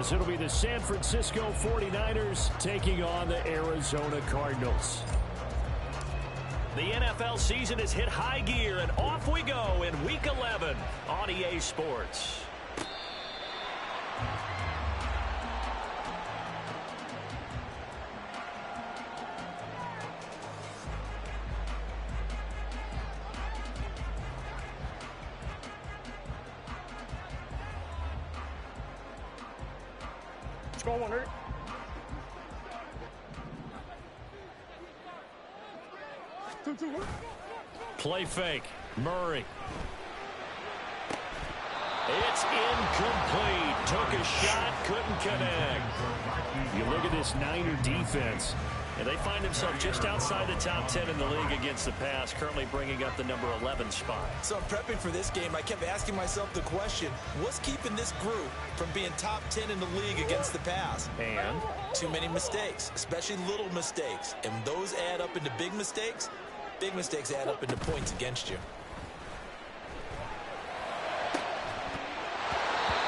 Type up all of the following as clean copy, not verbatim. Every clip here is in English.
as it'll be the San Francisco 49ers taking on the Arizona Cardinals. The NFL season has hit high gear, and off we go in Week 11 on EA Sports. Let's go, Wonder. Play fake. Murray. It's incomplete. Took a shot, couldn't connect. You look at this Niner defense. And they find themselves just outside the top 10 in the league against the pass, currently bringing up the number 11 spot. So I'm prepping for this game. I kept asking myself the question, what's keeping this group from being top 10 in the league against the pass? And too many mistakes, especially little mistakes. And those add up into big mistakes. Big mistakes add up into points against you.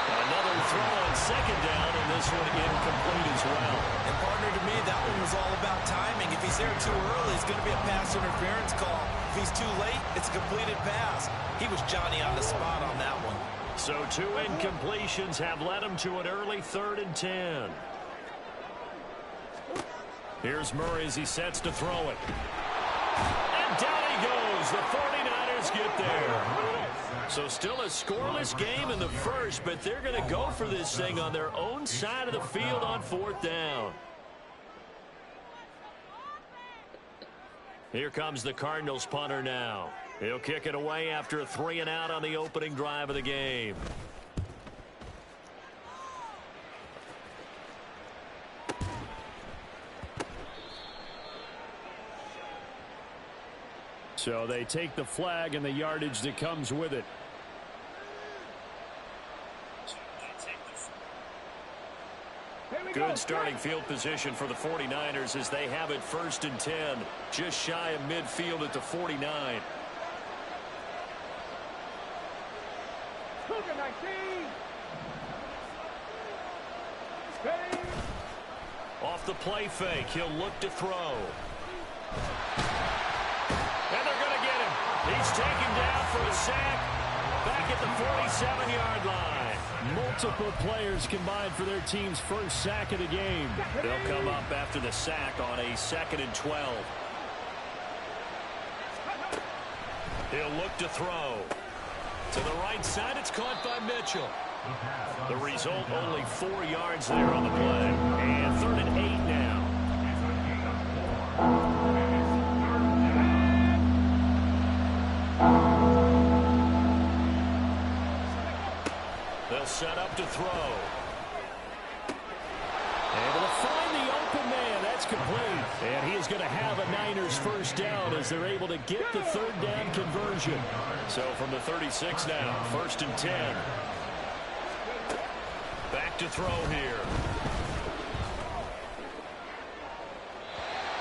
Another throw on second down, and this one incomplete as well. And partner, to me, that one was all about timing. If he's there too early, it's going to be a pass interference call. If he's too late, it's a completed pass. He was Johnny on the spot on that one. So 2 incompletions have led him to an early 3rd and 10. Here's Murray as he sets to throw it. And down he goes. The 49ers get there. So still a scoreless game in the first, but they're going to go for this thing on their own side of the field on 4th down. Here comes the Cardinals punter now. He'll kick it away after a 3-and-out on the opening drive of the game. So they take the flag and the yardage that comes with it. Good starting field position for the 49ers as they have it 1st and 10, just shy of midfield at the 49. Off the play fake, he'll look to throw. And they're going to get him. He's taken down for a sack back at the 47-yard line. Multiple players combined for their team's first sack of the game. They'll come up after the sack on a 2nd and 12. He'll look to throw. To the right side, it's caught by Mitchell. The result, only 4 yards there on the play. And 3rd and 8 now. They'll set up to throw. Able to find the open man. That's complete. And he is going to have a Niners first down as they're able to get the 3rd down conversion. So from the 36 now, 1st and 10. Back to throw here.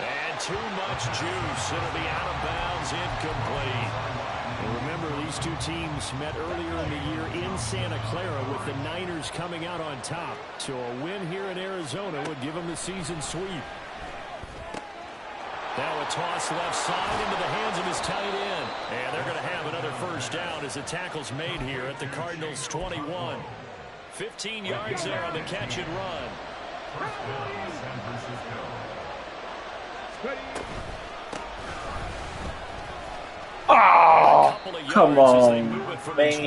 And too much juice. It'll be out of bounds, incomplete. And remember, these two teams met earlier in the year in Santa Clara with the Niners coming out on top. So a win here in Arizona would give them the season sweep. Now a toss left side into the hands of his tight end. And they're going to have another first down as the tackle's made here at the Cardinals' 21. 15 yards there on the catch and run. Oh, come on, man.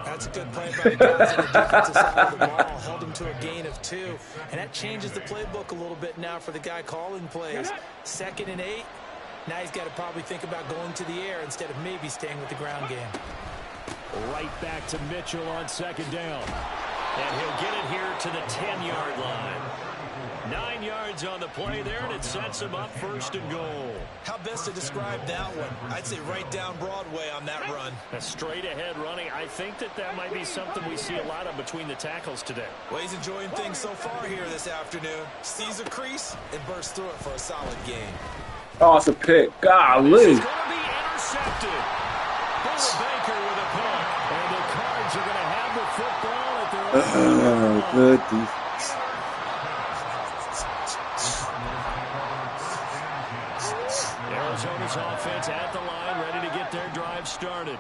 That's a good play by the guys on the defensive side of the ball. Held him to a gain of 2. And that changes the playbook a little bit now for the guy calling plays. 2nd and 8. Now he's got to probably think about going to the air instead of maybe staying with the ground game. Right back to Mitchell on 2nd down. And he'll get it here to the 10-yard line. 9 yards on the play there, and it sets him up 1st and goal. How best to describe that one? I'd say right down Broadway on that run. A straight-ahead running. I think that might be something we see a lot of between the tackles today. Well, he's enjoying things so far here this afternoon. Sees a crease and bursts through it for a solid game. Oh, it's a pick. Golly. This is going to be intercepted. Baker with a pick. And the Cards are going to have the football at their Good defense. Arizona's offense at the line, ready to get their drive started.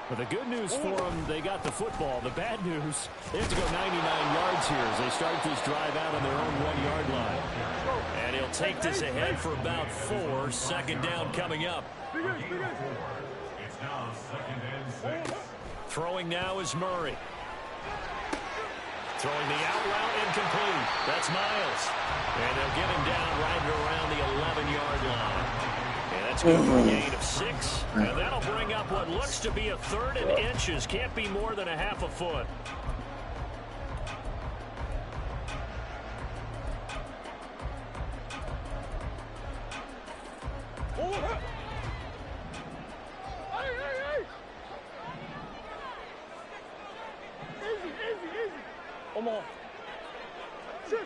But the good news for them, they got the football. The bad news, they have to go 99 yards here as they start this drive out on their own 1-yard line. And he'll take this ahead for about 4. Second down coming up. Throwing now is Murray. Throwing the out route incomplete. That's Miles. And they'll get him down right around the 11-yard line. And that's good for a gain of 6. And that'll bring up what looks to be a 3rd and inches. Can't be more than a half a foot. Come on. Sit.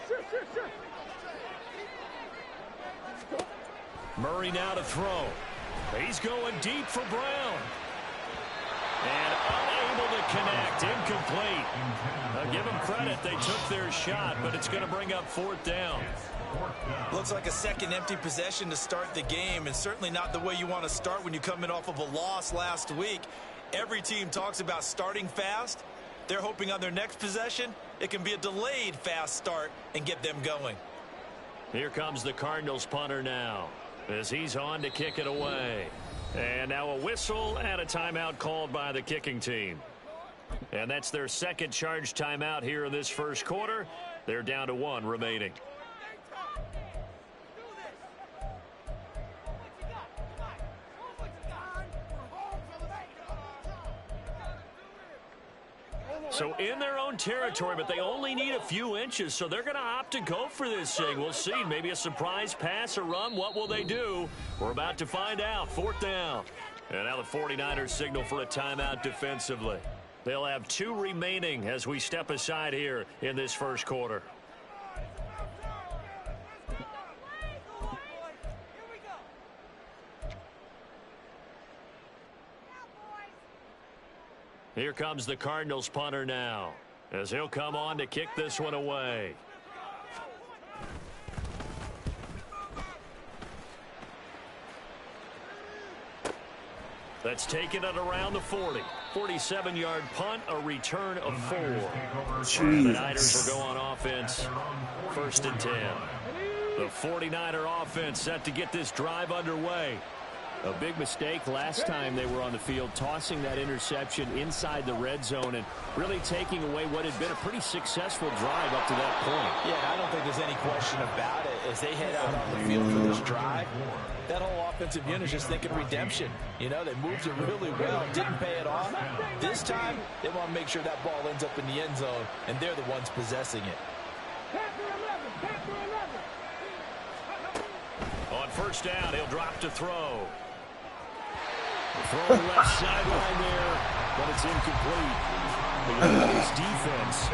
Murray now to throw. He's going deep for Brown. And unable to connect. Incomplete. I'll give them credit. They took their shot, but it's going to bring up 4th down. Looks like a second empty possession to start the game, and certainly not the way you want to start when you come in off of a loss last week. Every team talks about starting fast. They're hoping on their next possession, it can be a delayed fast start and get them going. Here comes the Cardinals punter now as he's on to kick it away. And now a whistle and a timeout called by the kicking team. And that's their second charge timeout here in this first quarter. They're down to 1 remaining. So in their own territory, but they only need a few inches, so they're going to opt to go for this thing. We'll see. Maybe a surprise pass or run. What will they do? We're about to find out. 4th down. And now the 49ers signal for a timeout defensively. They'll have 2 remaining as we step aside here in this first quarter. Here comes the Cardinals punter now as he'll come on to kick this one away. That's taken it around the 40. 47-yard punt, a return of 4. The Niners will go on offense. 1st and 10. The 49er offense set to get this drive underway. A big mistake last time they were on the field, tossing that interception inside the red zone and really taking away what had been a pretty successful drive up to that point. Yeah, I don't think there's any question about it. As they head out on the field for this drive, that whole offensive unit is just thinking redemption. You know, they moved it really well, didn't pay it off. This time, they want to make sure that ball ends up in the end zone, and they're the ones possessing it. On 1st down, he'll drop to throw. Throwing left sideline there, but it's incomplete. His defense.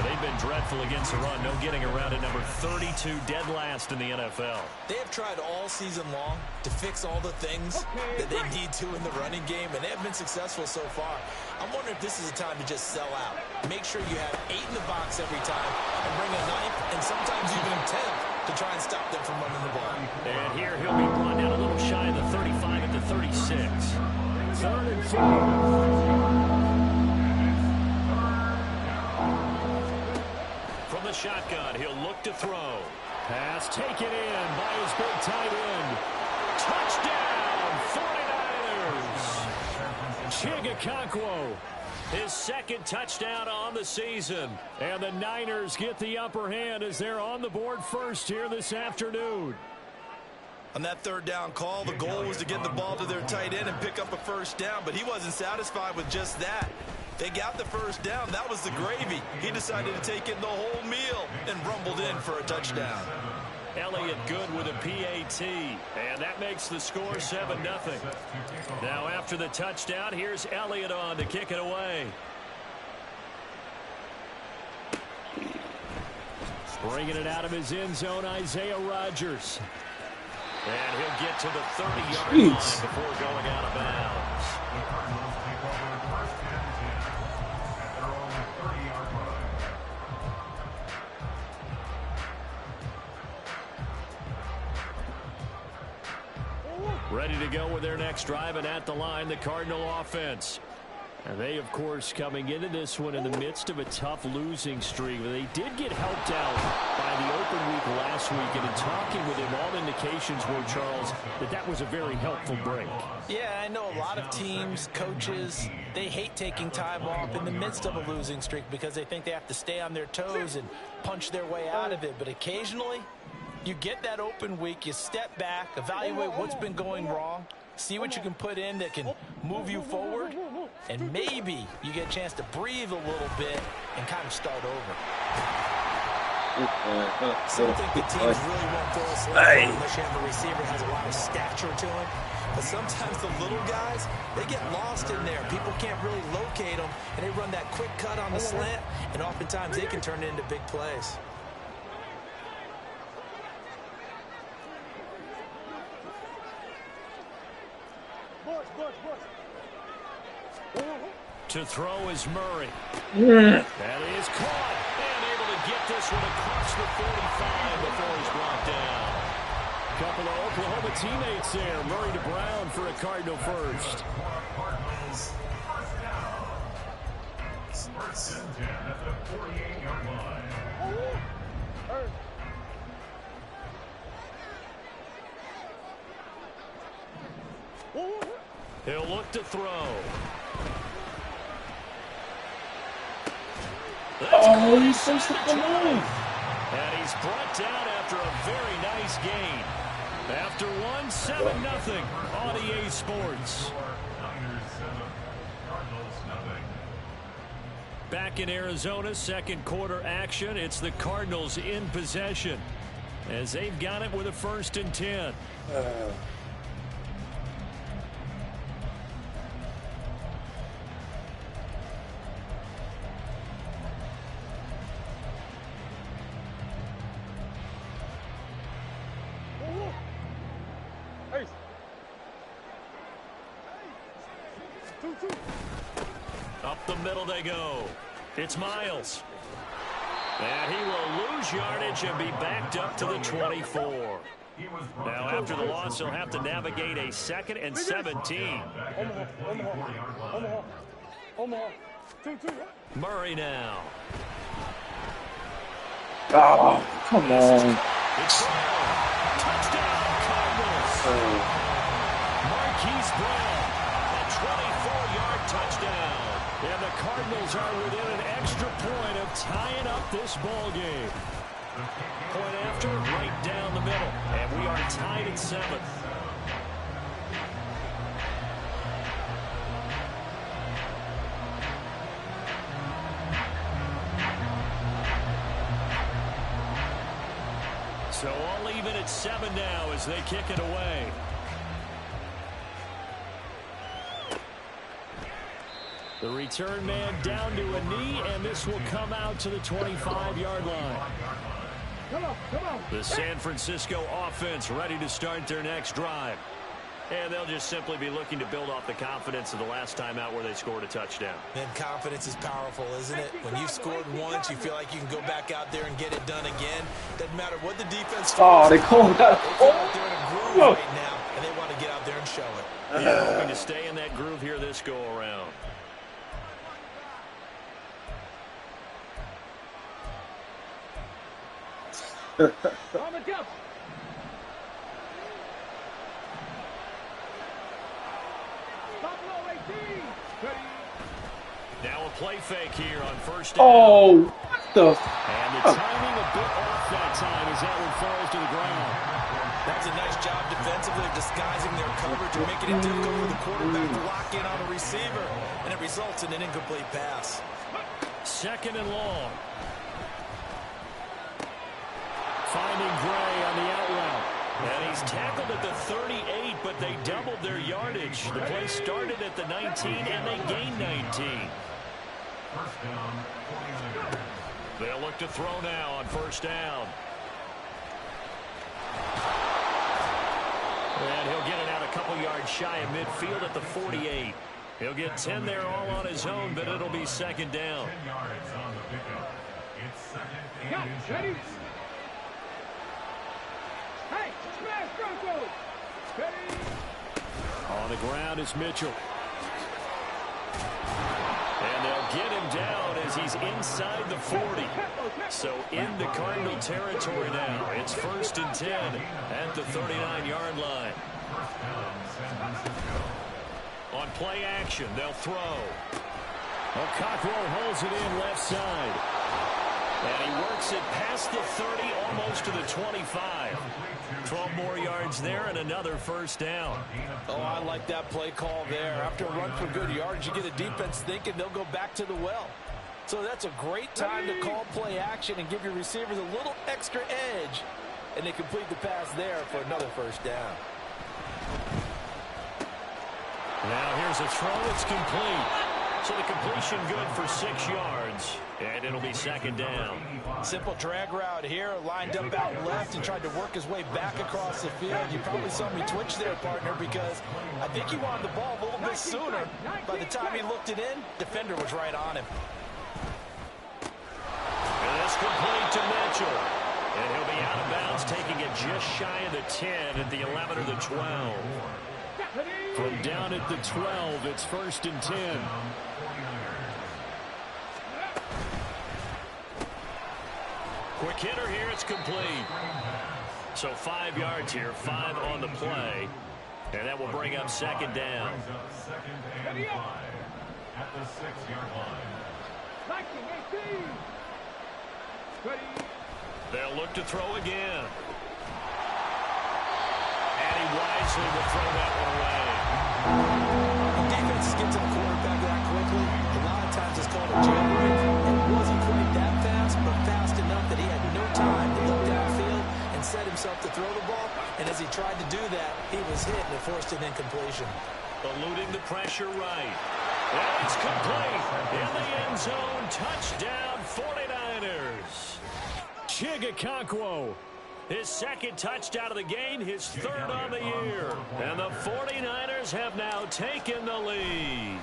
They've been dreadful against the run. No getting around at number 32, dead last in the NFL. They have tried all season long to fix all the things that they need to in the running game, and they have been successful so far. I'm wondering if this is a time to just sell out. Make sure you have 8 in the box every time and bring a 9th and sometimes even a 10th to try and stop them from running the ball. And here he'll be brought down a little shy of the 35 at the 36. 3rd and 4. From the shotgun, he'll look to throw. Pass taken in by his big tight end. Touchdown, 49ers! Chigakakwo, his 2nd touchdown on the season. And the Niners get the upper hand as they're on the board first here this afternoon. On that 3rd down call, the goal was to get the ball to their tight end and pick up a 1st down, but he wasn't satisfied with just that. They got the 1st down. That was the gravy. He decided to take in the whole meal and rumbled in for a touchdown. Elliott good with a PAT, and that makes the score 7-0. Now after the touchdown, here's Elliott on to kick it away. Bringing it out of his end zone, Isaiah Rodgers. And he'll get to the 30-yard line before going out of bounds. Ready to go with their next drive, and at the line, the Cardinal offense. And they, of course, coming into this one in the midst of a tough losing streak. They did get helped out by the open week last week, and in talking with him, all indications were, Charles, that was a very helpful break. Yeah, I know a lot of teams, coaches, they hate taking time off in the midst of a losing streak because they think they have to stay on their toes and punch their way out of it. But occasionally, you get that open week, you step back, evaluate what's been going wrong, see what you can put in that can move you forward, and maybe you get a chance to breathe a little bit and kind of start over. Some think the teams really won't throw a slant unless you have a receiver that has a lot of stature to him. But sometimes the little guys, they get lost in there. People can't really locate them, and they run that quick cut on the slant, and oftentimes they can turn it into big plays. To throw is Murray. That is caught. And able to get this one across the 45 before he's brought down. Couple of Oklahoma teammates there. Murray to Brown for a Cardinal first. First and 10 at the 48-yard line. He'll look to throw. Oh, he's so alive. And he's brought down after a very nice gain. After 7-0 on EA Sports. Back in Arizona, second quarter action. It's the Cardinals in possession as they've got it with a 1st and 10. Up the middle they go. It's Miles. And he will lose yardage and be backed up to the 24. Now, after the loss, he'll have to navigate a 2nd and 17. Murray now. Oh, come on. It's touchdown, Cardinals. Marquise Brown, a 24-yard touchdown. And the Cardinals are within an extra point of tying up this ball game. Point after, right down the middle. And we are tied at 7. So all even at 7 now as they kick it away. The return man down to a knee, and this will come out to the 25-yard line. The San Francisco offense ready to start their next drive. And they'll just simply be looking to build off the confidence of the last time out where they scored a touchdown. And confidence is powerful, isn't it? When you've scored once, you feel like you can go back out there and get it done again. Doesn't matter what the defense does. Oh, they called that. They're out there in a groove right now, and they want to get out there and show it. Yeah, hoping to stay in that groove here this go-around. Now a play fake here on 1st down. Oh, what the? And the timing a bit off that time as that one falls to the ground. That's a nice job defensively of disguising their coverage and making it difficult for the quarterback to lock in on a receiver, and it results in an incomplete pass. 2nd and long. Finding Gray on the out route. And he's tackled at the 38, but they doubled their yardage. The play started at the 19, and they gained 19. They'll look to throw now on 1st down. And he'll get it out a couple yards shy of midfield at the 48. He'll get 10 there all on his own, but it'll be 2nd down. 10 yards on the pickup. It's 2nd and inches. Hey, smash, go, ready. On the ground is Mitchell. And they'll get him down as he's inside the 40. So into Cardinal territory now. It's 1st and 10 at the 39-yard line. On play action, they'll throw. Cockrell holds it in left side. And he works it past the 30, almost to the 25. 12 more yards there and another 1st down. Oh, I like that play call there. After a run for good yards, you get a defense thinking they'll go back to the well. So that's a great time to call play action and give your receivers a little extra edge. And they complete the pass there for another 1st down. Now here's a throw. It's complete. So the completion good for 6 yards. And it'll be 2nd down. Simple drag route here. Lined up out left and tried to work his way back across the field. You probably saw me twitch there, partner, because I think he wanted the ball a little bit sooner. By the time he looked it in, defender was right on him. And it's complete to Mitchell. And he'll be out of bounds, taking it just shy of the 10 at the 11 or the 12. From down at the 12, it's 1st and 10. Quick hitter here, it's complete. So 5 yards here, 5 on the play. And that will bring up 2nd down. 2nd and 5 at the 6-yard line. They'll look to throw again. And he wisely will throw that one away. When defenses get to the quarterback that quickly, a lot of times it's called a jailbreak. It wasn't quite that fast, but fast enough that he had no time to look downfield and set himself to throw the ball. And as he tried to do that, he was hit and it forced an incompletion. Eluding the pressure right. And it's complete. In the end zone, touchdown 49ers. Chigakakwo. His 2nd touchdown of the game, his 3rd on the year. And the 49ers have now taken the lead.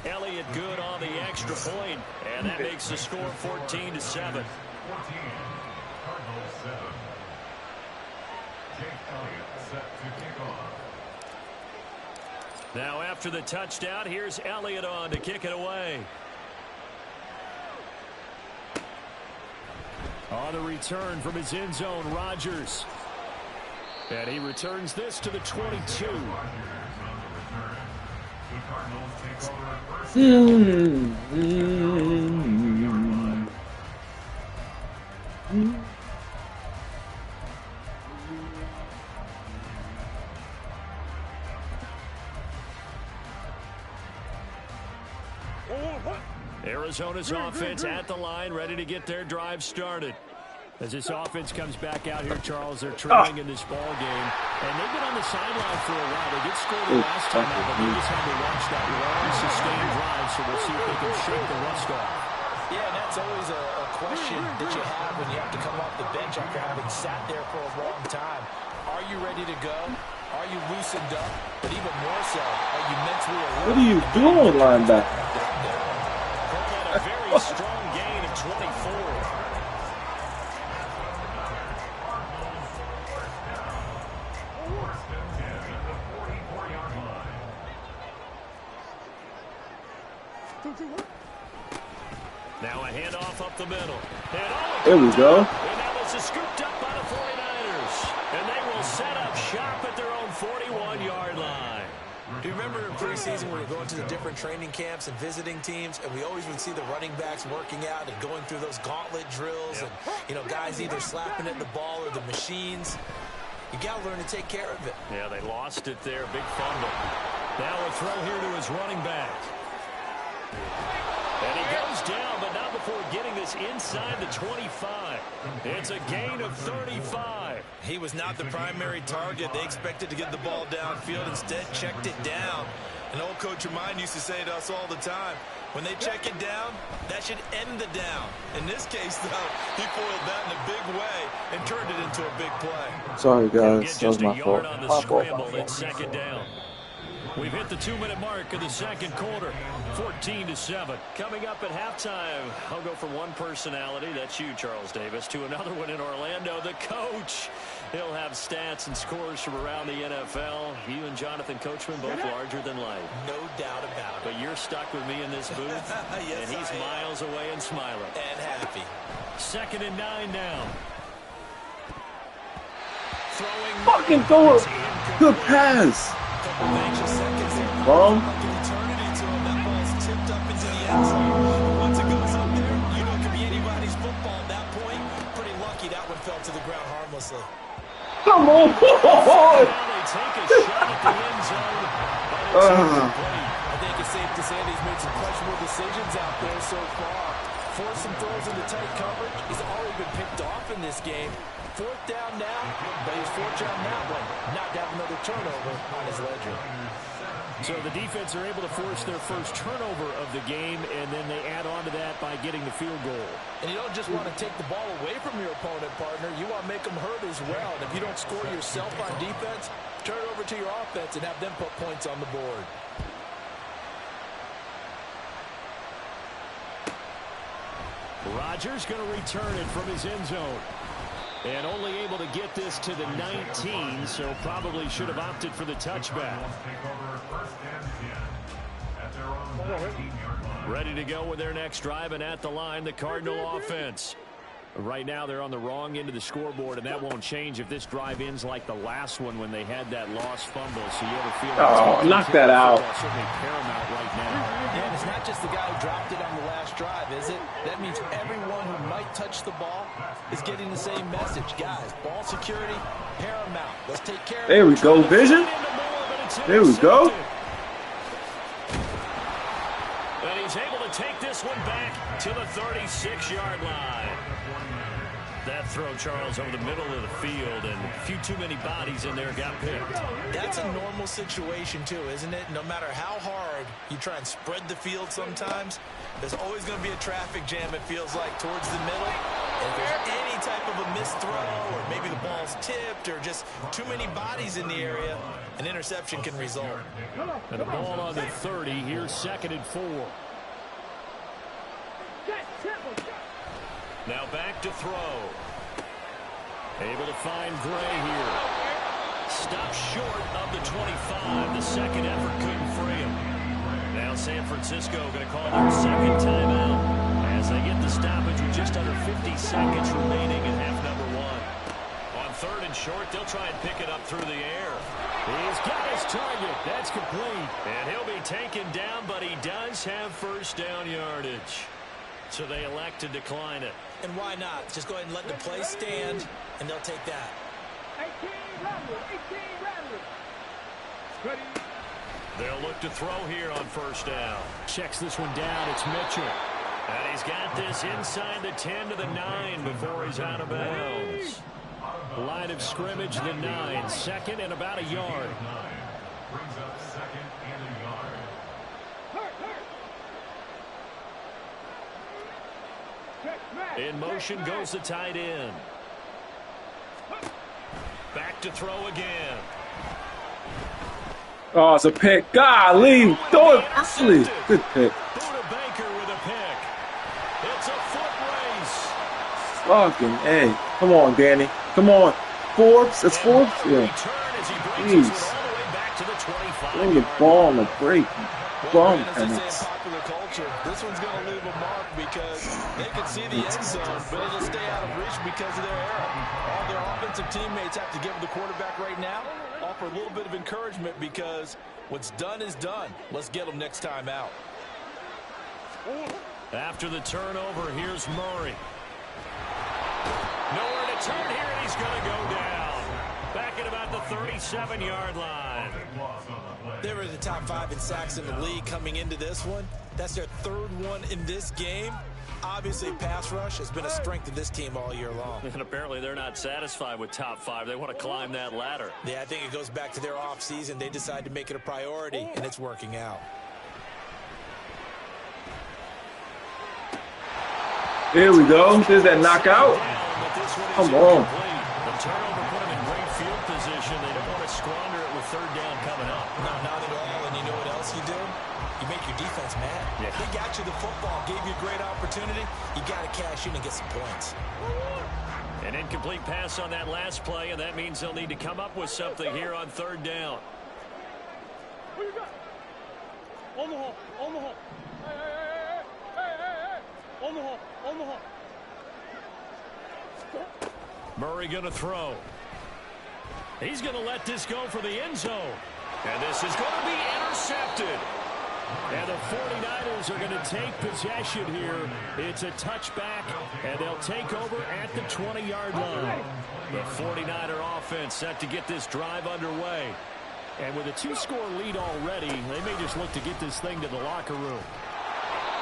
Elliott good on the extra point, and that makes the score 14-7. 14, Cardinals 7. Jake Elliott set to kick off. Now after the touchdown, here's Elliott on to kick it away. On the return from his end zone, Rodgers. And he returns this to the 22. Arizona's offense at the line, ready to get their drive started. As this offense comes back out here, Charles, they're trailing in this ball game. And they've been on the sideline for a while. They did score the last time out, but they just had to watch that long, sustained drive, so we'll see if they can shake the rust off. Yeah, and that's always a question that you have when you have to come off the bench after having sat there for a long time. Are you ready to go? Are you loosened up? But even more so, are you mentally alert? What are you doing, linebacker? A very strong gain of 24. Now a handoff up the middle. There we go. And now this is scooped up by the 49ers. And they will set up shop at their own 41-yard line. Do you remember in preseason when we were going to the different training camps and visiting teams, and we always would see the running backs working out and going through those gauntlet drills, and, you know, guys either slapping at the ball or the machines. You got to learn to take care of it. Yeah, they lost it there. Big fumble. Now a throw here to his running back. And he goes down, but not before getting this inside the 25. It's a gain of 35. He was not the primary target. They expected to get the ball downfield. Instead, checked it down. An old coach of mine used to say to us all the time, when they check it down, that should end the down. In this case, though, he foiled that in a big way and turned it into a big play. Sorry, guys. Get That was just my a fault. yard on the My fault. scramble. It's second down. We've hit the 2-minute mark of the second quarter, 14-7. Coming up at halftime, I'll go from one personality, that's you, Charles Davis, to another one in Orlando, the coach. He'll have stats and scores from around the NFL. You and Jonathan Coachman both larger than life. No doubt about it. But you're stuck with me in this booth, yes, and he's miles away and smiling. And happy. 2nd and 9 now. Fucking throw it. Good pass. Bum. Once it goes up there, you know it could be anybody's football at that point. Pretty lucky that one fell to the ground harmlessly. Come on. Now they take a shot at the end zone. I think it's safe to say that he's made some questionable decisions out there so far. Forced some throws into tight coverage. He's already been picked off in this game. 4th down now, but he's fortunate on that one. Not to have another turnover on his ledger. So the defense are able to force their first turnover of the game, and then they add on to that by getting the field goal. And you don't just want to take the ball away from your opponent, partner. You want to make them hurt as well. And if you don't score yourself on defense, turn it over to your offense and have them put points on the board. Rodgers going to return it from his end zone. And only able to get this to the 19, so probably should have opted for the touchback. Ready to go with their next drive, and at the line, the Cardinal offense. Right now, they're on the wrong end of the scoreboard, and that won't change if this drive ends like the last one when they had that lost fumble. So you have a feeling knock that out. Certainly paramount right now. And it's not just the guy who dropped it on the last drive, is it? That means everyone who might touch the ball is getting the same message. Guys, ball security, paramount. Let's take care of it. There we go, Vision. There we go. And he's able to take this one back to the 36-yard line. That throw, Charles, over the middle of the field, and a few too many bodies in there got picked. That's a normal situation, too, isn't it? No matter how hard you try and spread the field sometimes, there's always going to be a traffic jam, it feels like, towards the middle. And if there's any type of a missed throw, or maybe the ball's tipped, or just too many bodies in the area, an interception can result. And the ball on the 30. Here's 2nd and 4. Now back to throw. Able to find Gray here. Stopped short of the 25. The second effort couldn't free him. Now San Francisco going to call their second timeout as they get the stoppage with just under 50 seconds remaining in half number 1. On 3rd and short, they'll try and pick it up through the air. He's got his target. That's complete. And he'll be taken down, but he does have first down yardage. So they elect to decline it. And why not? Just go ahead and let the play stand, and they'll take that. 18 Ramblers. They'll look to throw here on first down. Checks this one down. It's Mitchell. And he's got this inside the 10 to the 9 before he's out of bounds. Line of scrimmage, the 9. 2nd and about a yard. Brings up 2nd and a yard. In motion goes the tight end. Back to throw again. Oh, it's a pick. Golly. Throw it early. Good pick. Buda Baker with a pick. It's a foot race. Fucking A. Come on, Danny. Come on. Forbes? It's Forbes? Yeah. Jeez. Throw the ball on the break. Bum penance. Popular culture, this one's going to leave a mark because they can see the end zone, but it'll stay out of reach because of their error. All their offensive teammates have to give the quarterback right now, offer a little bit of encouragement because what's done is done. Let's get them next time out. After the turnover, here's Murray. Nowhere to turn here, and he's going to go down. Back at about the 37-yard line. They were in the top 5 in sacks in the league coming into this one. That's their 3rd one in this game. Obviously, pass rush has been a strength of this team all year long. And apparently they're not satisfied with top 5. They want to climb that ladder. Yeah, I think it goes back to their offseason. They decided to make it a priority, and it's working out. Here we go. There's that knockout. Come on. The turnover put him in great field position. They don't want to squander it with third down coming up. No, not at all. And you know what else you do? You make your defense mad. Yeah. They got you the football, gave you a great opportunity. You got to cash in and get some points. An incomplete pass on that last play, and that means they'll need to come up with something here on third down. What you got? On the hole. On the hole. Hey. On the hole. On the hole. Murray going to throw. He's going to let this go for the end zone. And this is going to be intercepted. And the 49ers are going to take possession here. It's a touchback, and they'll take over at the 20-yard line. The 49er offense set to get this drive underway. And with a 2-score lead already, they may just look to get this thing to the locker room.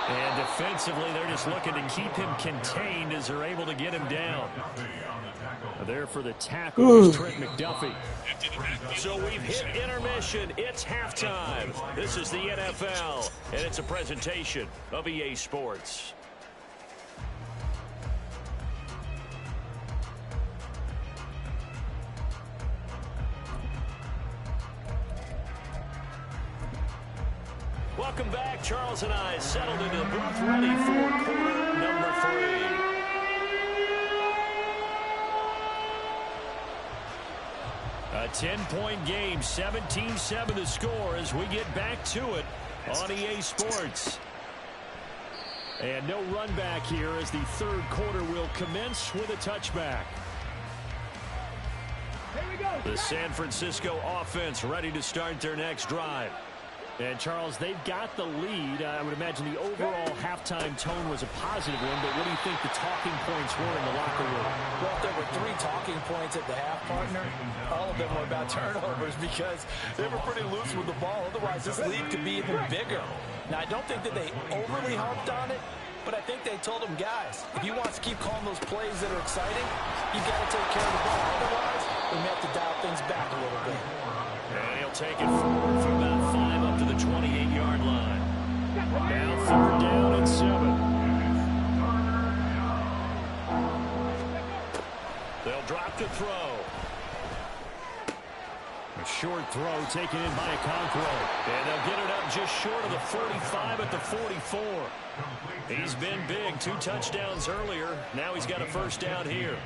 And defensively, they're just looking to keep him contained as they're able to get him down. There for the tackle is Trent McDuffie. So we've hit intermission. It's halftime. This is the NFL, and it's a presentation of EA Sports. Welcome back. Charles and I settled into the booth ready for quarter number 3. A 10-point game, 17-7 to score as we get back to it on EA Sports. And no run back here as the third quarter will commence with a touchback. The San Francisco offense ready to start their next drive. And, Charles, they've got the lead. I would imagine the overall halftime tone was a positive one, but what do you think the talking points were in the locker room? Well, there were 3 talking points at the half, partner. All of them were about turnovers because they were pretty loose with the ball. Otherwise, this lead could be even bigger. Now, I don't think that they overly harped on it, but I think they told them, guys, if you want to keep calling those plays that are exciting, you've got to take care of the ball. Otherwise, we may have to dial things back a little bit. And he'll take it forward for about 5 up to the 28-yard line. Now third down and 7. They'll drop to throw. A short throw taken in by Okonkwo. And they'll get it up just short of the 45 at the 44. He's been big. 2 touchdowns earlier. Now he's got a first down here.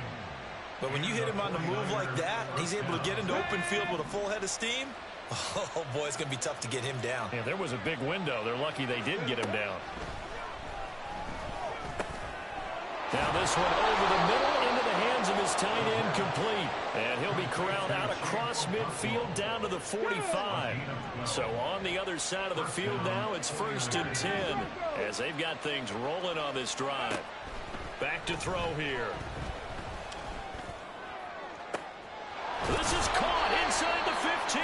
But when you hit him on the move like that, he's able to get into open field with a full head of steam. Oh, boy, it's going to be tough to get him down. Yeah, there was a big window. They're lucky they did get him down. Now this one over the middle into the hands of his tight end, complete. And he'll be corralled out across midfield down to the 45. So on the other side of the field now, it's 1st and 10 as they've got things rolling on this drive. Back to throw here. This is caught inside the 15.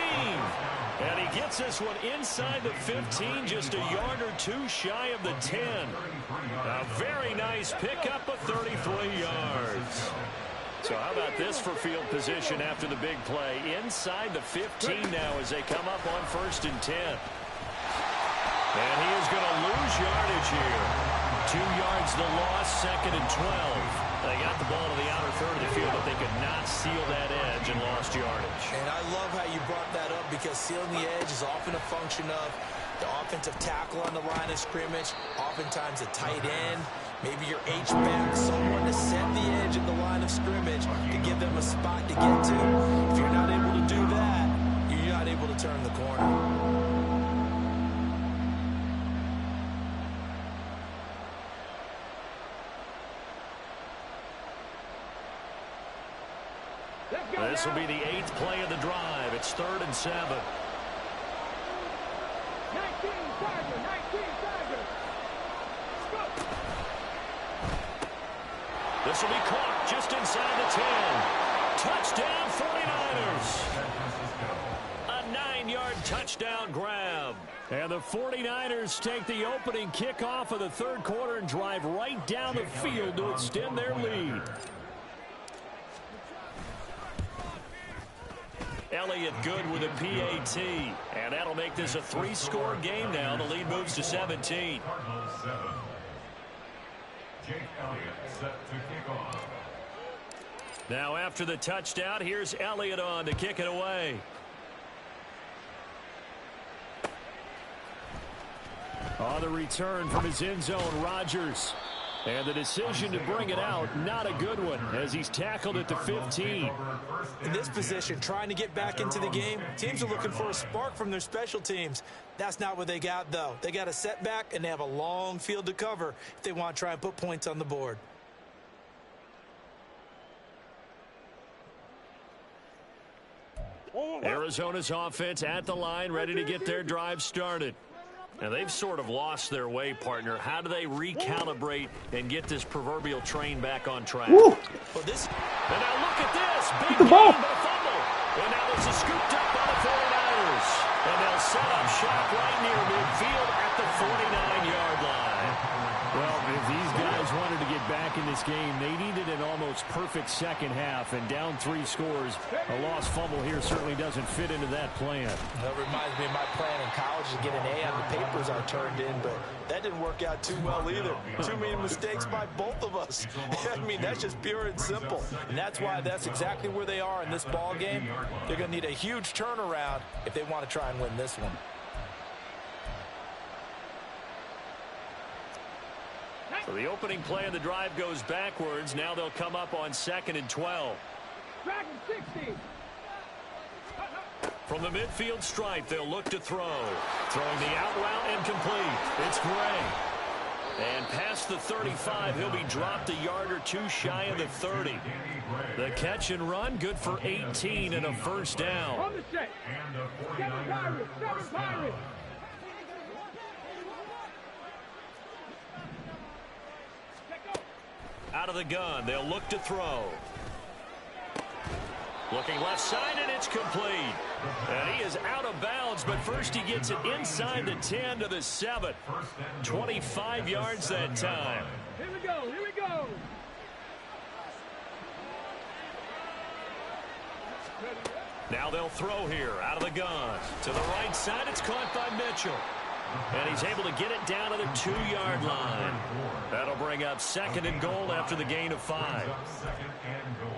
And he gets this one inside the 15, just a yard or 2 shy of the 10. A very nice pickup of 33 yards. So how about this for field position after the big play? Inside the 15 now as they come up on 1st and 10. And he is going to lose yardage here. 2 yards the loss, 2nd and 12. They got the ball to the outer third of the field, but they could not seal that edge and lost yardage. And I love how you brought that up because sealing the edge is often a function of the offensive tackle on the line of scrimmage, oftentimes a tight end, maybe your H-back, someone to set the edge at the line of scrimmage to give them a spot to get to. If you're not able to do that, you're not able to turn the corner. This will be the 8th play of the drive. It's 3rd and 7. 19 Tiger. This will be caught just inside the 10. Touchdown 49ers. A 9-yard touchdown grab. And the 49ers take the opening kickoff of the third quarter and drive right down the field to extend their lead. Elliott good with a PAT. And that'll make this a 3-score game now. The lead moves to 17. Cardinals 7. Jake Elliott set to kick off. Now after the touchdown, here's Elliott on to kick it away. On the return from his end zone, Rodgers. And the decision to bring it out, not a good one, as he's tackled at the 15. In this position, trying to get back into the game, teams are looking for a spark from their special teams. That's not what they got, though. They got a setback, and they have a long field to cover if they want to try and put points on the board. Arizona's offense at the line, ready to get their drive started. And they've sort of lost their way, partner. How do they recalibrate and get this proverbial train back on track? Woo. Well, and now look at this. Big the ball. game, but a fumble. And now this is scooped up by the 49ers. And they'll set up shop right near midfield at the 49-yard line. Well, if these guys wanted to get back in this game, they needed an almost perfect second half, and down 3 scores. A lost fumble here certainly doesn't fit into that plan. That reminds me of my plan in college to get an A on the papers I turned in, but that didn't work out too well either. Too many mistakes by both of us. I mean, that's just pure and simple. And that's why that's exactly where they are in this ball game. They're going to need a huge turnaround if they want to try and win this one. So the opening play of the drive goes backwards. Now they'll come up on 2nd and 12. From the midfield stripe, they'll look to throw. Throwing the out route incomplete. It's Gray. And past the 35, he'll be dropped a yard or two shy of the 30. The catch and run, good for 18 and a first down. Out of the gun, they'll look to throw. Looking left side, and it's complete. And he is out of bounds, but first he gets it inside the 10 to the 7. 25 yards that time. Here we go, here we go. Now they'll throw here, out of the gun. To the right side, it's caught by Mitchell. And he's able to get it down to the 2-yard line. That'll bring up 2nd and goal after the gain of 5. 2nd and goal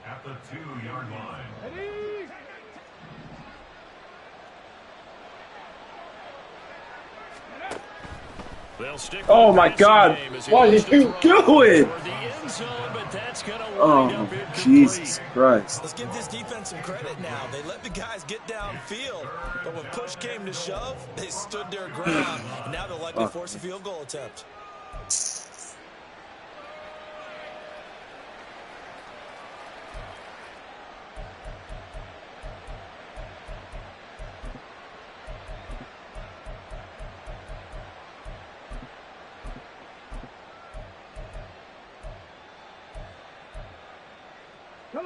at the 2-yard line. Ready? They'll stick Oh my God! What did you do it? Oh, Jesus Christ. Let's give this defense some credit now. They let the guys get downfield, but when push came to shove, they stood their ground, and now they'll likely force a field goal attempt.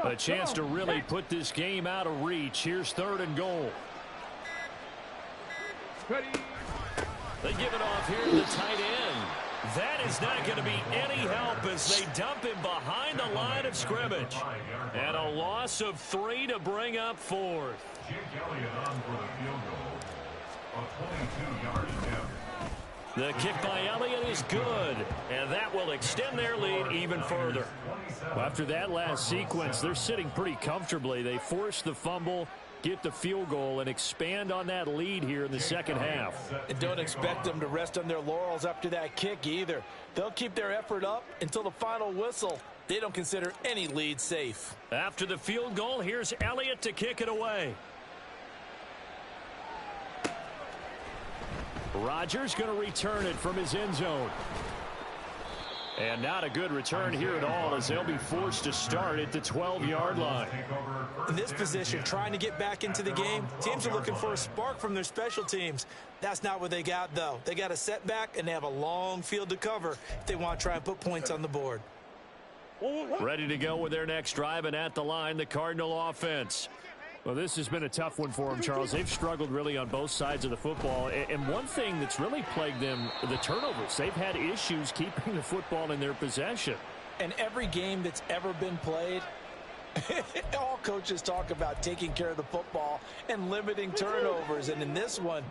A chance to really put this game out of reach. Here's 3rd and goal. Ready? They give it off here to the tight end. That is not going to be any help as they dump him behind the line of scrimmage. And a loss of 3 to bring up 4th. Jake Elliott on for the field goal. A 22-yard attempt. The kick by Elliott is good, and that will extend their lead even further. After that last sequence, they're sitting pretty comfortably. They force the fumble, get the field goal, and expand on that lead here in the second half. And don't expect them to rest on their laurels after that kick either. They'll keep their effort up until the final whistle. They don't consider any lead safe. After the field goal, here's Elliott to kick it away. Rodgers going to return it from his end zone. And not a good return here at all as they'll be forced to start at the 12-yard line. In this position, trying to get back into the game, teams are looking for a spark from their special teams. That's not what they got, though. They got a setback, and they have a long field to cover if they want to try and put points on the board. Ready to go with their next drive, and at the line, the Cardinal offense. Well, this has been a tough one for them, Charles. They've struggled really on both sides of the football. And one thing that's really plagued them, the turnovers. They've had issues keeping the football in their possession. And every game that's ever been played, all coaches talk about taking care of the football and limiting turnovers. And in this one,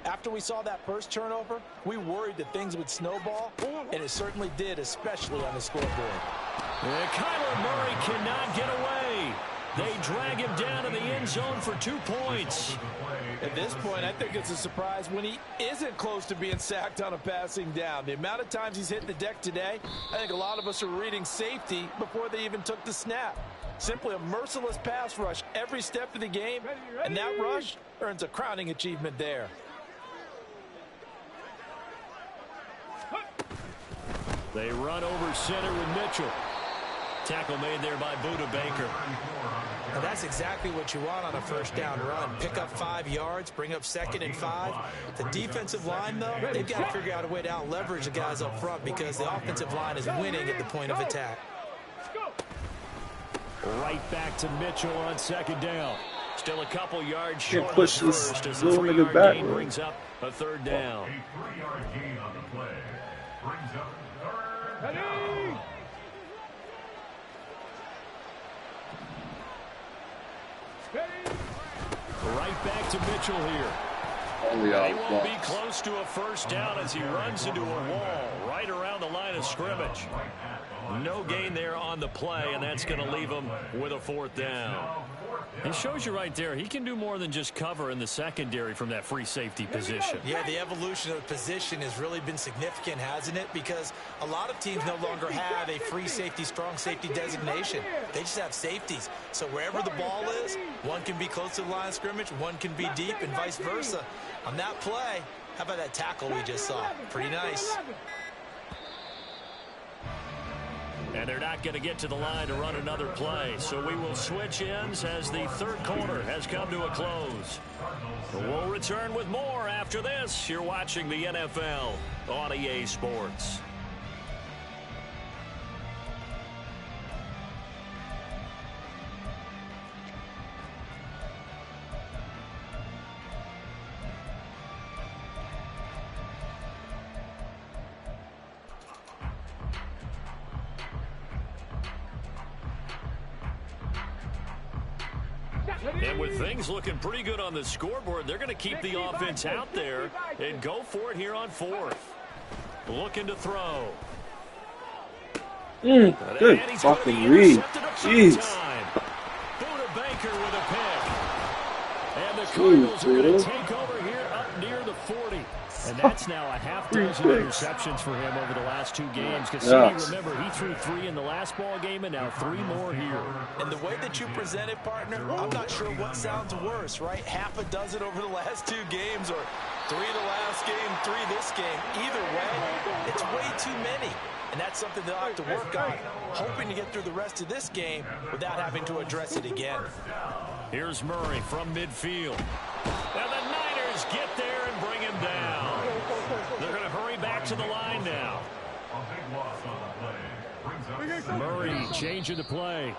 After we saw that first turnover, we worried that things would snowball, and it certainly did, especially on the scoreboard. And Kyler Murray cannot get away. They drag him down in the end zone for 2 points. At this point, I think it's a surprise when he isn't close to being sacked on a passing down. The amount of times he's hit the deck today, I think a lot of us are reading safety before they even took the snap. Simply a merciless pass rush every step of the game, and that rush earns a crowning achievement there. They run over center with Mitchell. Tackle made there by Budda Baker. Now that's exactly what you want on a first down run. Pick up 5 yards, bring up 2nd and 5. The defensive line, though, they've got to figure out a way to out-leverage the guys up front because the offensive line is winning at the point of attack. Right back to Mitchell on 2nd down. Still a couple yards short of push the this first as the little 3-yard nigga back, gain bro. brings up a 3rd down. A 3-yard gain on the play brings up 3rd down. Right back to Mitchell here. Only He out won't be blocks. close to a first down as he runs into a wall right around the line of scrimmage. No gain there on the play, and that's going to leave him with a 4th down. It shows you right there, he can do more than just cover in the secondary from that free safety position. Yeah, the evolution of the position has really been significant, hasn't it? Because a lot of teams no longer have a free safety, strong safety designation. They just have safeties. So wherever the ball is, one can be close to the line of scrimmage, one can be deep, and vice versa. On that play, how about that tackle we just saw? Pretty nice. And they're not going to get to the line to run another play. So we will switch ends as the 3rd quarter has come to a close. We'll return with more after this. You're watching the NFL on EA Sports. And with things looking pretty good on the scoreboard, they're going to keep the offense out there and go for it here on 4th. Looking to throw. Good And he's gonna be fucking read. intercepted a third Jeez. time. Budda Baker with a pick. And the Cardinals are going to take over here up near the 40. And that's now a half dozen interceptions for him over the last 2 games. Because remember, he threw 3 in the last ball game and now 3 more here. And the way that you present it, partner, I'm not sure what sounds worse, right? Half a dozen over the last 2 games or 3 the last game, 3 this game. Either way, it's way too many. And that's something they'll have to work on, hoping to get through the rest of this game without having to address it again. Here's Murray from midfield. And the Niners get there and bring him down. They're going to hurry back to the line now. A big loss on the play brings up Murray changing the play.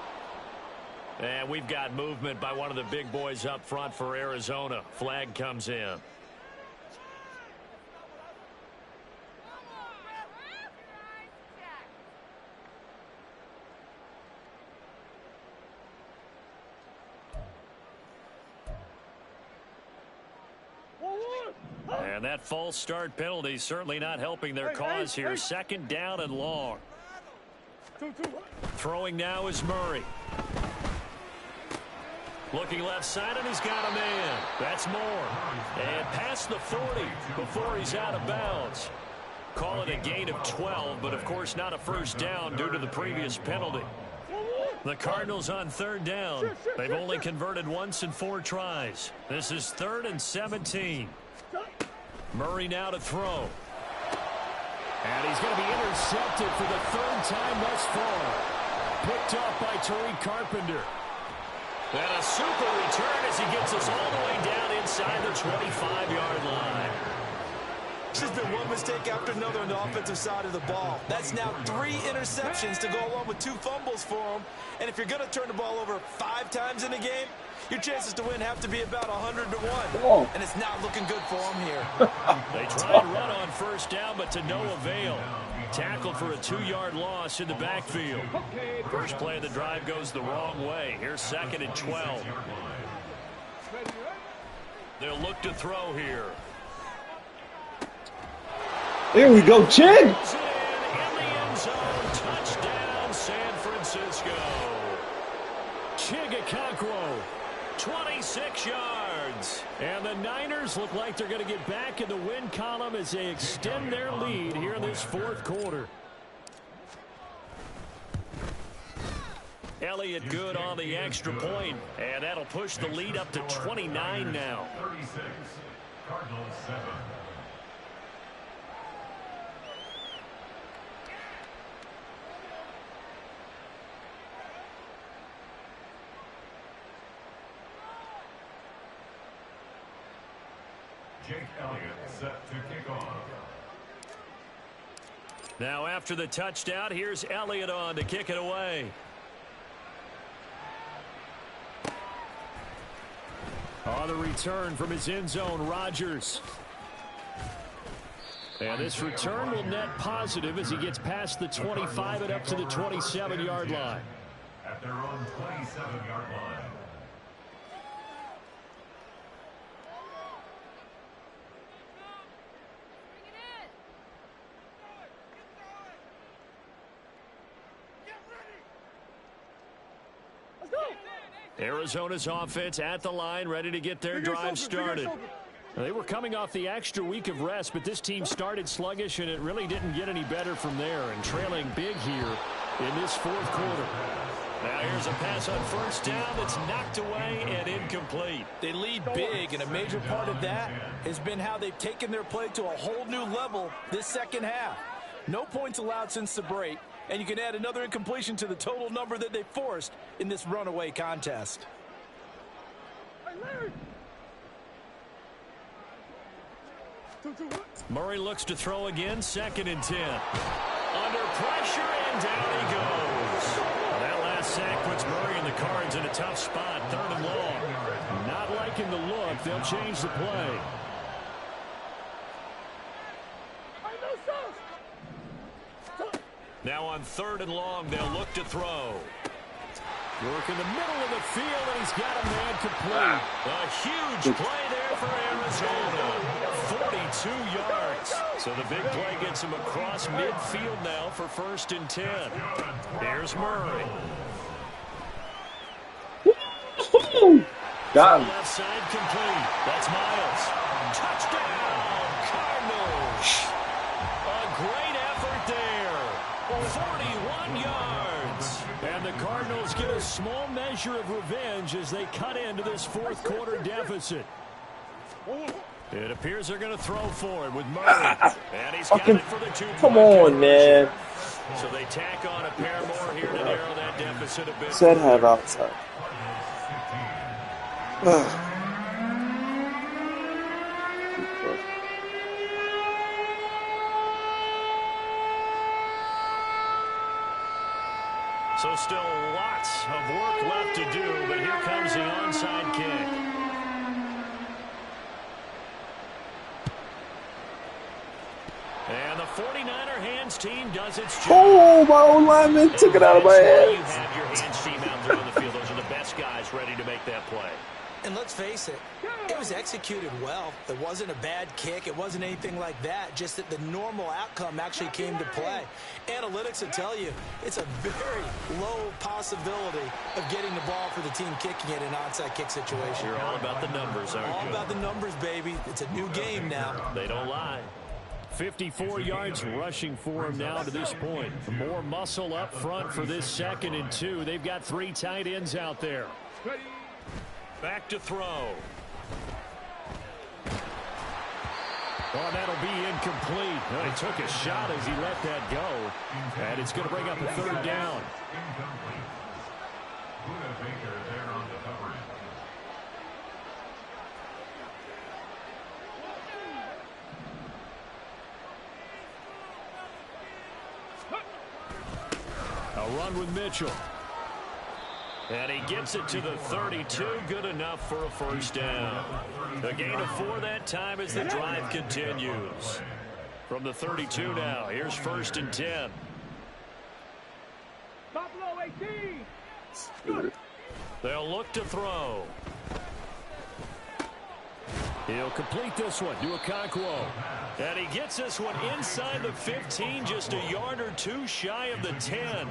And we've got movement by one of the big boys up front for Arizona. Flag comes in. And that false start penalty certainly not helping their cause here. 2nd down and long. Throwing now is Murray. Looking left side, and he's got a man. That's Moore. And past the 40 before he's out of bounds. Call it a gain of 12, but of course not a first down due to the previous penalty. The Cardinals on 3rd down. They've only converted once in 4 tries. This is 3rd and 17. Murray now to throw. And he's going to be intercepted for the 3rd time thus far. Picked off by Tariq Carpenter. And a super return as he gets us all the way down inside the 25-yard line. This has been one mistake after another on the offensive side of the ball. That's now 3 interceptions to go along with 2 fumbles for him. And if you're going to turn the ball over 5 times in a game, your chances to win have to be about 100 to 1. And it's not looking good for him here. They tried to run on first down, but to no avail. Tackled for a 2-yard loss in the backfield. First play of the drive goes the wrong way. Here's 2nd and 12. They'll look to throw here. Here we go, Chig. In the end zone, touchdown, San Francisco. Chig 26 yards. And the Niners look like they're going to get back in the win column as they extend their lead here in this fourth quarter. Elliott good on the extra point, and that'll push the lead up to 29 now. 36, Cardinals 7. Jake Elliott set to kick off. Now after the touchdown, here's Elliott on to kick it away. On the return from his end zone, Rodgers. And this return will net positive as he gets past the 25 and up to the 27-yard line. At their own 27-yard line. Arizona's offense at the line, ready to get their drive started. They were coming off the extra week of rest, but this team started sluggish, and it really didn't get any better from there, and trailing big here in this fourth quarter. Now here's a pass on first down that's knocked away and incomplete. They lead big, and a major part of that has been how they've taken their play to a whole new level this second half. No points allowed since the break, and you can add another incompletion to the total number that they forced in this runaway contest. Murray looks to throw again, 2nd and 10. Under pressure, and down he goes. That last sack puts Murray and the Cards in a tough spot, 3rd and long. Not liking the look, they'll change the play. Now on 3rd and long, they'll look to throw. Work in the middle of the field, and he's got a man complete. A huge play there for Arizona. 42 yards. So the big play gets him across midfield now for 1st and 10. Here's Murray. Got him. Left side complete. That's Miles. Touchdown, Cardinals. A great effort there. 41 yards. And the Cardinals get a small measure of revenge as they cut into this fourth quarter deficit. It appears they're going to throw for it with Murray. And he's got it for the 2-point Come on, man. So they tack on a pair more here to narrow that deficit a bit. Said have outside. So still lots of work left to do, but here comes the onside kick. And the 49er hands team does its job. Oh, my old lineman took it out of my hands. You have your hands team out there on the field. Those are the best guys ready to make that play. And let's face it, it was executed well. It wasn't a bad kick. It wasn't anything like that. Just that the normal outcome actually came to play. Analytics will tell you it's a very low possibility of getting the ball for the team kicking it in an onside kick situation. You're all about the numbers, aren't you? All about the numbers, baby. It's a new game now. They don't lie. 54 yards rushing for him now to this point. More muscle up front for this 2nd and 2. They've got 3 tight ends out there. Back to throw. Oh, that'll be incomplete. Well, he took a shot as he let that go. And it's going to bring up a 3rd down. Incomplete. Buda Baker there on the coverage. A run with Mitchell. And he gets it to the 32. Good enough for a 1st down. A gain of 4 that time as the drive continues. From the 32 now, here's 1st and 10. Buffalo 18. They'll look to throw. He'll complete this one to Okonkwo. And he gets this one inside the 15, just a yard or two shy of the 10.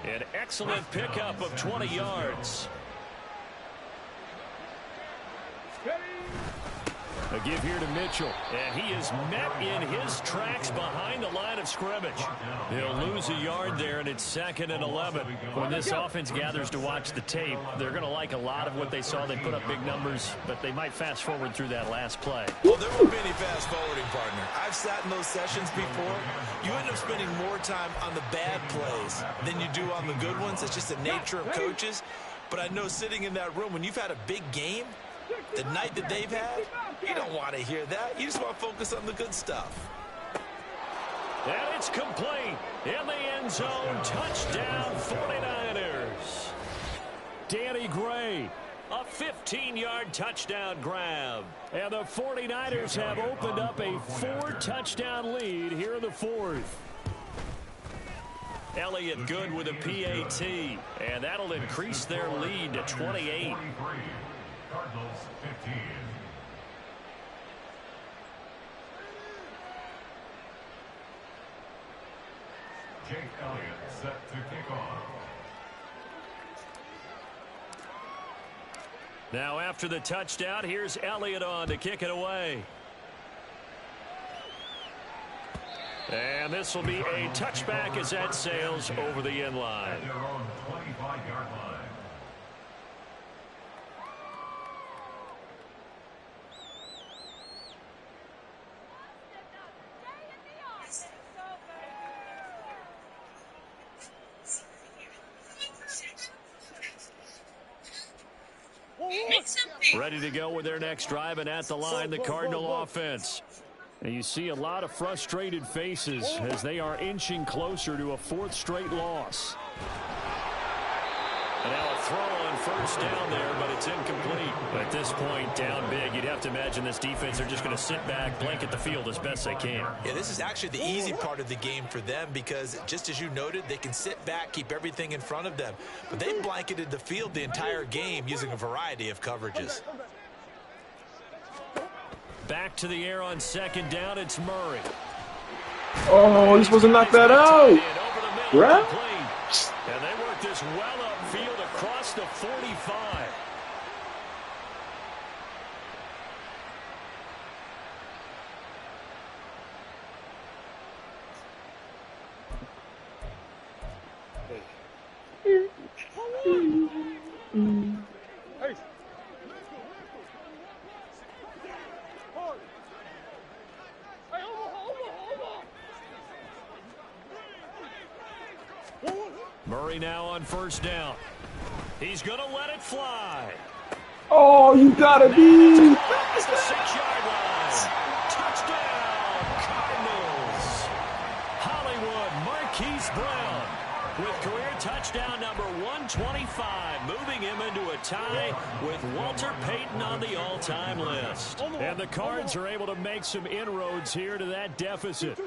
An excellent pickup of 20 yards. A give here to Mitchell, and he is met in his tracks behind the line of scrimmage. He'll lose a yard there, and it's 2nd and 11. When this offense gathers to watch the tape, they're going to like a lot of what they saw. They put up big numbers, but they might fast forward through that last play. Well, there won't be any fast forwarding, partner. I've sat in those sessions before. You end up spending more time on the bad plays than you do on the good ones. It's just the nature of coaches. But I know sitting in that room, when you've had a big game, the night that they've had, you don't want to hear that. You just want to focus on the good stuff. And it's complete. In the end zone, touchdown 49ers. Danny Gray, a 15-yard touchdown grab. And the 49ers have opened up a 4-touchdown lead here in the 4th. Elliott Good with a PAT, and that'll increase their lead to 28. Cardinals 15. Jake Elliott set to kick off. Now after the touchdown, here's Elliott on to kick it away. And this will be a touchback as that sails over the end line. At their own 25-yard line. Ready to go with their next drive, and at the line, the Cardinal offense. And you see a lot of frustrated faces as they are inching closer to a 4th straight loss. And now a throw on first down there, but it's incomplete. At this point, down big, you'd have to imagine this defense are just going to sit back, blanket the field as best they can. Yeah, this is actually the easy part of the game for them because, just as you noted, they can sit back, keep everything in front of them. But they blanketed the field the entire game using a variety of coverages. Back to the air on 2nd down, it's Murray. Oh, you're supposed to knock that out. Right? And they work this well upfield across the 45. Murray now on first down. He's going to let it fly. Oh, you gotta be. It's the 6-yard line. Touchdown, Cardinals. Hollywood Marquise Brown with career touchdown number 125, moving him into a tie with Walter Payton on the all-time list. And the Cards are able to make some inroads here to that deficit.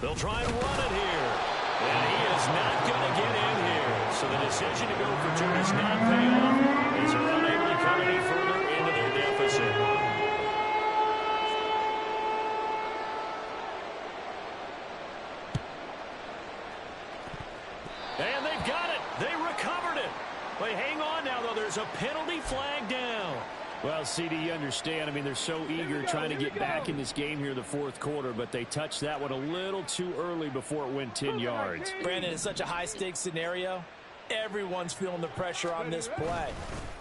They'll try and run it here. And he is not going to get in here. So the decision to go for 2 does not pay off as they're unable to come any further into their deficit. And they've got it. They recovered it. But hang on now, though. There's a penalty flag down. Well, CD, you understand. I mean, they're so eager trying to get back in this game here in the 4th quarter, but they touched that one a little too early before it went 10 yards. Brandon, it's such a high-stakes scenario. Everyone's feeling the pressure on this play.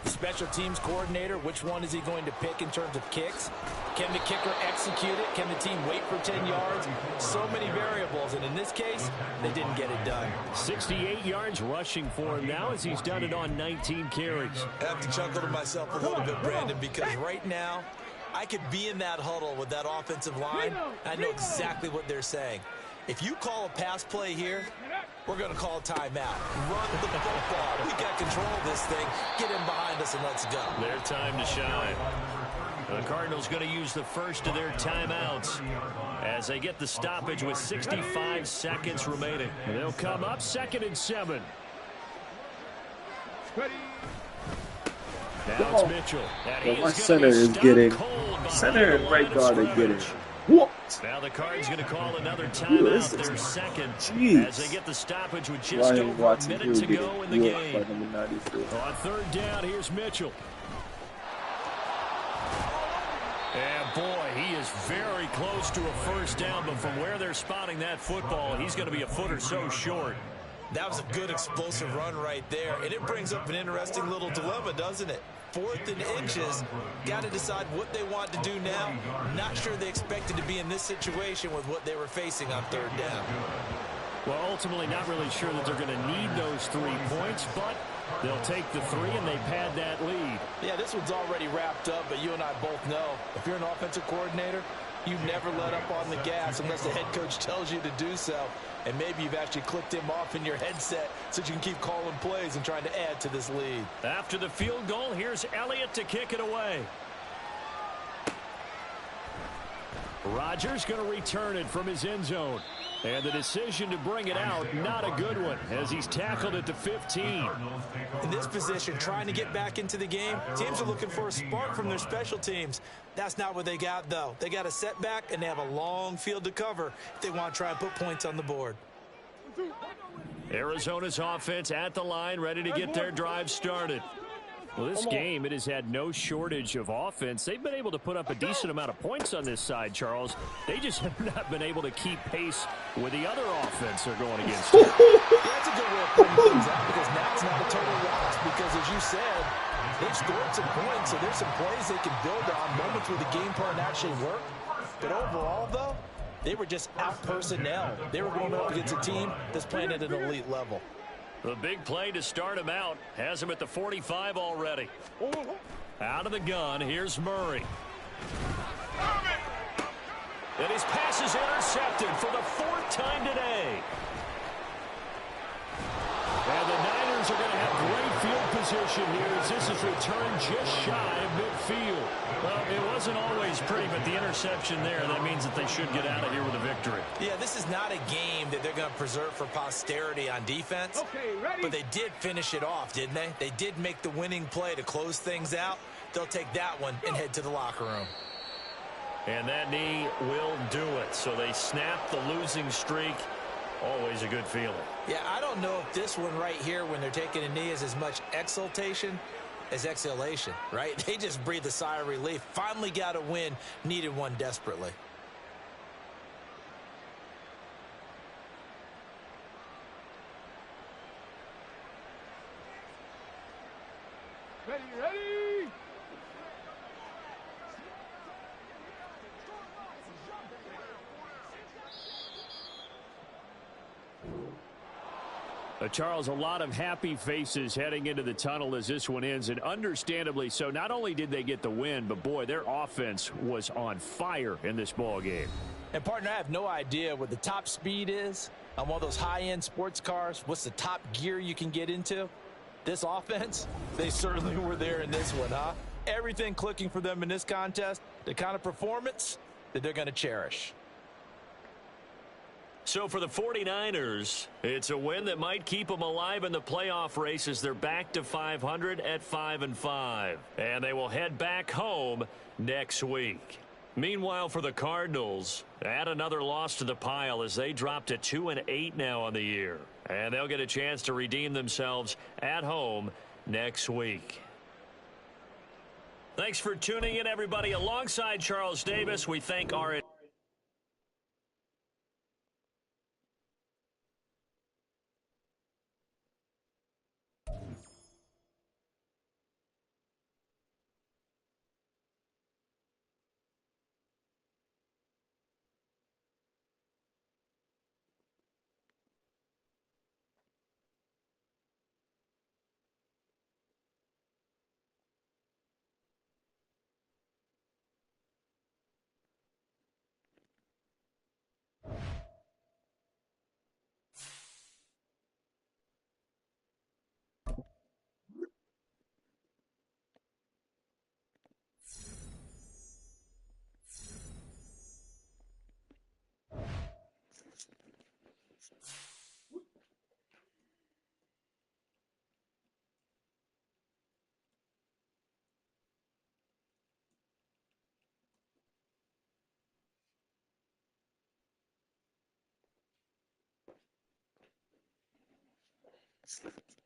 The special teams coordinator, which one is he going to pick in terms of kicks? Can the kicker execute it? Can the team wait for 10 yards? So many variables, and in this case, they didn't get it done. 68 yards rushing for him now as he's done it on 19 carries. I have to chuckle to myself a little bit, Brandon, because right now, I could be in that huddle with that offensive line. I know exactly what they're saying. If you call a pass play here, we're going to call a timeout. Run the football. We got control of this thing. Get him behind us and let's go. Their time to shine. The Cardinals going to use the first of their timeouts as they get the stoppage with 65 seconds remaining. They'll come up 2nd and 7. Now it's Mitchell. Well, my center is getting. Center and right guard are getting. Whoop. Now the Cards going to call another Who is timeout, this their man? second, Jeez. as they get the stoppage with just Ryan over Watson a minute to Hill go in the getting game. whooped by number 94. On third down, here's Mitchell. And boy, he is very close to a first down, but from where they're spotting that football, he's going to be a foot or so short. That was a good explosive run right there, and it brings up an interesting little dilemma, doesn't it? 4th and inches, got to decide what they want to do now. Not sure they expected to be in this situation with what they were facing on third down. Well, ultimately not really sure that they're going to need those 3 points, but they'll take the 3 and they pad that lead. Yeah, this one's already wrapped up, but you and I both know if you're an offensive coordinator, you never let up on the gas unless the head coach tells you to do so. And maybe you've actually clicked him off in your headset so you can keep calling plays and trying to add to this lead. After the field goal, here's Elliott to kick it away. Rodgers going to return it from his end zone. And the decision to bring it out, not a good one, as he's tackled at the 15. In this position, trying to get back into the game, teams are looking for a spark from their special teams. That's not what they got, though. They got a setback, and they have a long field to cover if they want to try and put points on the board. Arizona's offense at the line, ready to get their drive started. Well, this game, it has had no shortage of offense. They've been able to put up a decent amount of points on this side, Charles. They just have not been able to keep pace with the other offense they're going against. Yeah, that's a good way of putting things out, because now it's not a total loss, because as you said, they've scored some points, so there's some plays they can build on, moments where the game plan actually worked. But overall, though, they were just out personnel. They were going up against a team that's playing at an elite level. The big play to start him out has him at the 45 already. Out of the gun, here's Murray. And his pass is intercepted for the 4th time today. And the Niners are going to have great field position here as this is returned just shy of midfield. Well, it wasn't always pretty, but the interception there, that means that they should get out of here with a victory. Yeah, this is not a game that they're going to preserve for posterity on defense. Okay, ready? But they did finish it off, didn't they? They did make the winning play to close things out. They'll take that one and head to the locker room. And that knee will do it. So they snap the losing streak. Always a good feeling. Yeah, I don't know if this one right here, when they're taking a knee, is as much exultation as exhalation, right? They just breathe a sigh of relief. Finally got a win, needed one desperately. Ready, ready? Charles, a lot of happy faces heading into the tunnel as this one ends, and understandably so. Not only did they get the win, but boy, their offense was on fire in this ball game. And, partner, I have no idea what the top speed is on one of those high-end sports cars. What's the top gear you can get into? This offense, they certainly were there in this one, huh? Everything clicking for them in this contest, the kind of performance that they're going to cherish. So for the 49ers, it's a win that might keep them alive in the playoff race as they're back to 500 at 5-5. And they will head back home next week. Meanwhile, for the Cardinals, add another loss to the pile as they drop to 2-8 now on the year. And they'll get a chance to redeem themselves at home next week. Thanks for tuning in, everybody. Alongside Charles Davis, we thank our Snap.